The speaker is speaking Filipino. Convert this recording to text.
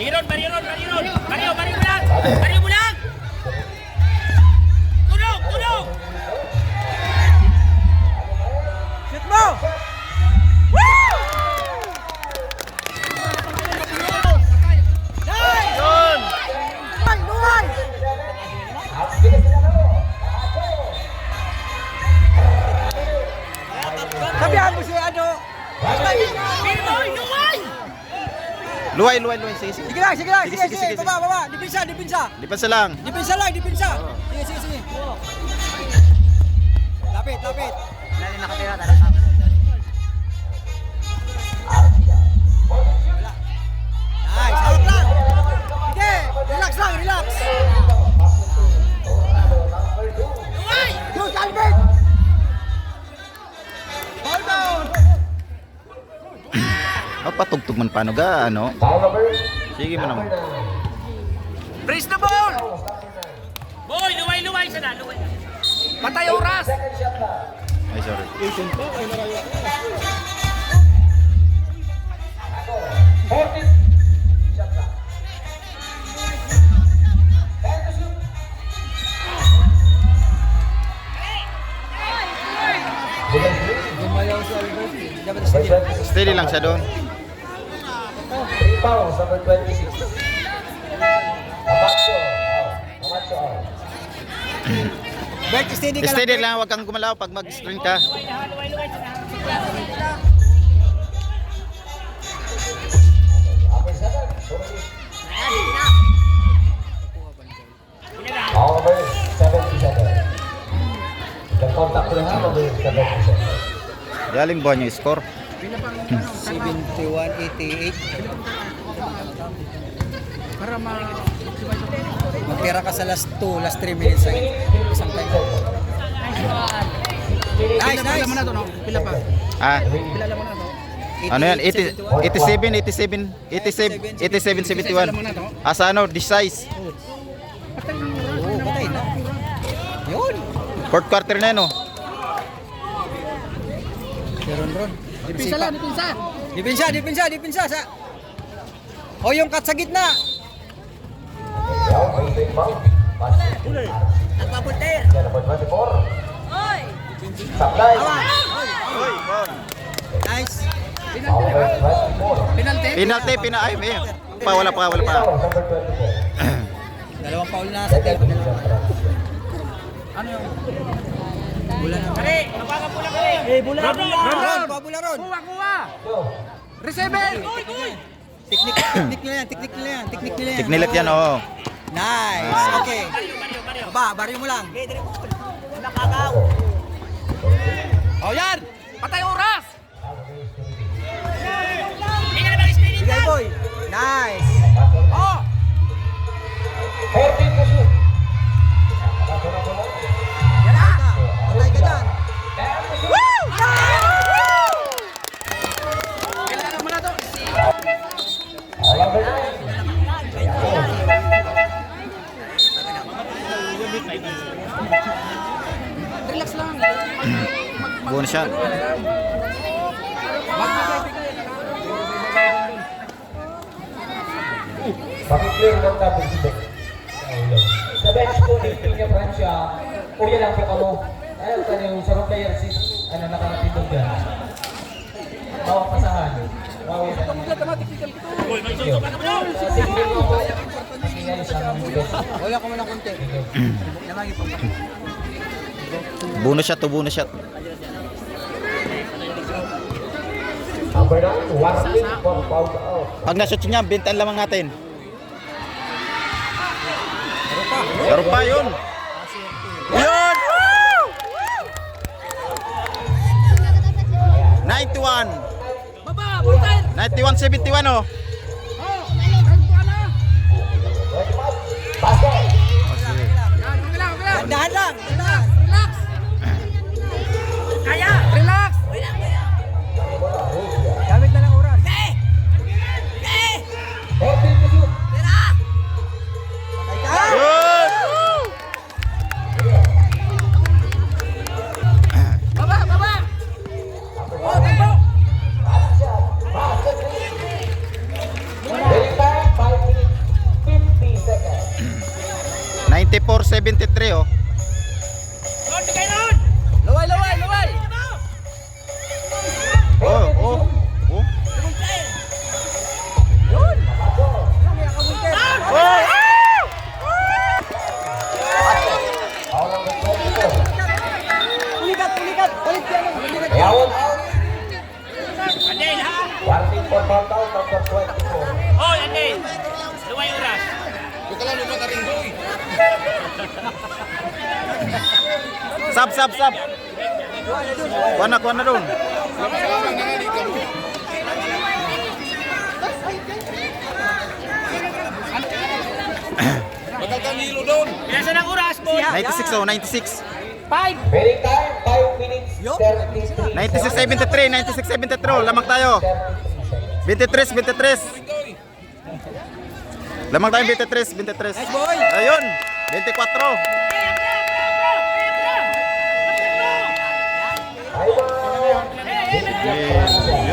Iron, Barrio mo lang! Barrio mo lang! Tulong! Shoot mo! Yun! Luhay! Sabihan mo si ano? Pinoy, luway! Luway. Sige. Sige lang. Sige. Baba. Dipinsa. Depensa lang. Dipinsa. Sige. Lapit. Lali nakatira, tarap. Nice, harap lang. Sige, relax lang. Luway! Shoot, Albert! Hold down! Patugtog man paano ga, ano? Sige mo naman. Brace the ball! Boy, luway, sana, luway. Patay oras! Ay, sorry. Gumayaw si Albert. Dapat steady. Steady lang siya doon. Fouls number 26. Camacho. Bert, steady ka lang. Steady lang, huwag kang gumalaw pag mag-string ka. Foul number 77. The contact ko na number 77. Galing buwan yung score. 71-88. Para magtira ka sa last 3 minutes sa isang time. Nice. Pila pa? Ah, Pila lang mo na to. ano yan? 87, 71. Asa ano? This size. Oo, patay na. Yun. Fourth quarter na yun, oh. Si Ron. Dipinsa. O yung cut sa gitna. Nagpapulter! Yan, number 24. Sablay. Nice. Foul number 24. Penalty! Ay, wala pa. Foul number 24. Dalawang foul na sa dead. Ano yung? Bula na. Pare, magpapapula ka rin! Ron, pabula Ron. Kuha! Go. Receiver! Teknik nila yan. Tiknilit yan, oh. Nice. Okay. Baryo mo lang. Nakakaw! O yan! Patay oras! Hindi ka na mag-spinning Bigay ka! boy. Nice. Oh! 14 to shoot. Yan na! Patay ka dyan. Kailangan mo na to! Foul number 9. Relax lang! Buwan siya. Pakiclear ng tapos dito. Sa bench po ni Pinya Francia, kuya lang po kamo. Ayaw ka yung sarong player si nakakatindog yan. Bawang pasahan. Bawang yan. Sige po po. Sige sa bench. Wala ko man ng konti. Namagi pa. Bonus shot. Number 9, 1 kick for foul out. Pag na-shoot niya, bintan lamang natin. Pero pa yun. Yun! 91. Baba! Bulter! 91-71, oh. Basket! Dahan lang. Relax! Kaya! Relax! Gamit na lang oras. 14 to shoot. Yun! Baba! Oh, tempo! 96-73 oh. Ron, bigay Ron! Luway, luway, luway! Oh, oh. Oh. Oh. Pulikat, pulikat! Balik yan! Pulikat! Ayawon out. Andel, ha? Warning for foul out number 24. Hoy, Andel! Luway oras. Sab, sab, sab. Kuha na doon. Pinasan ang oras, boy? 96 oh, 96. 5! Very time, 5 minutes, 33 96-73, 96-73. Lamang tayo. 23. Lamang tayo 23. Ayun, 24. Ayun.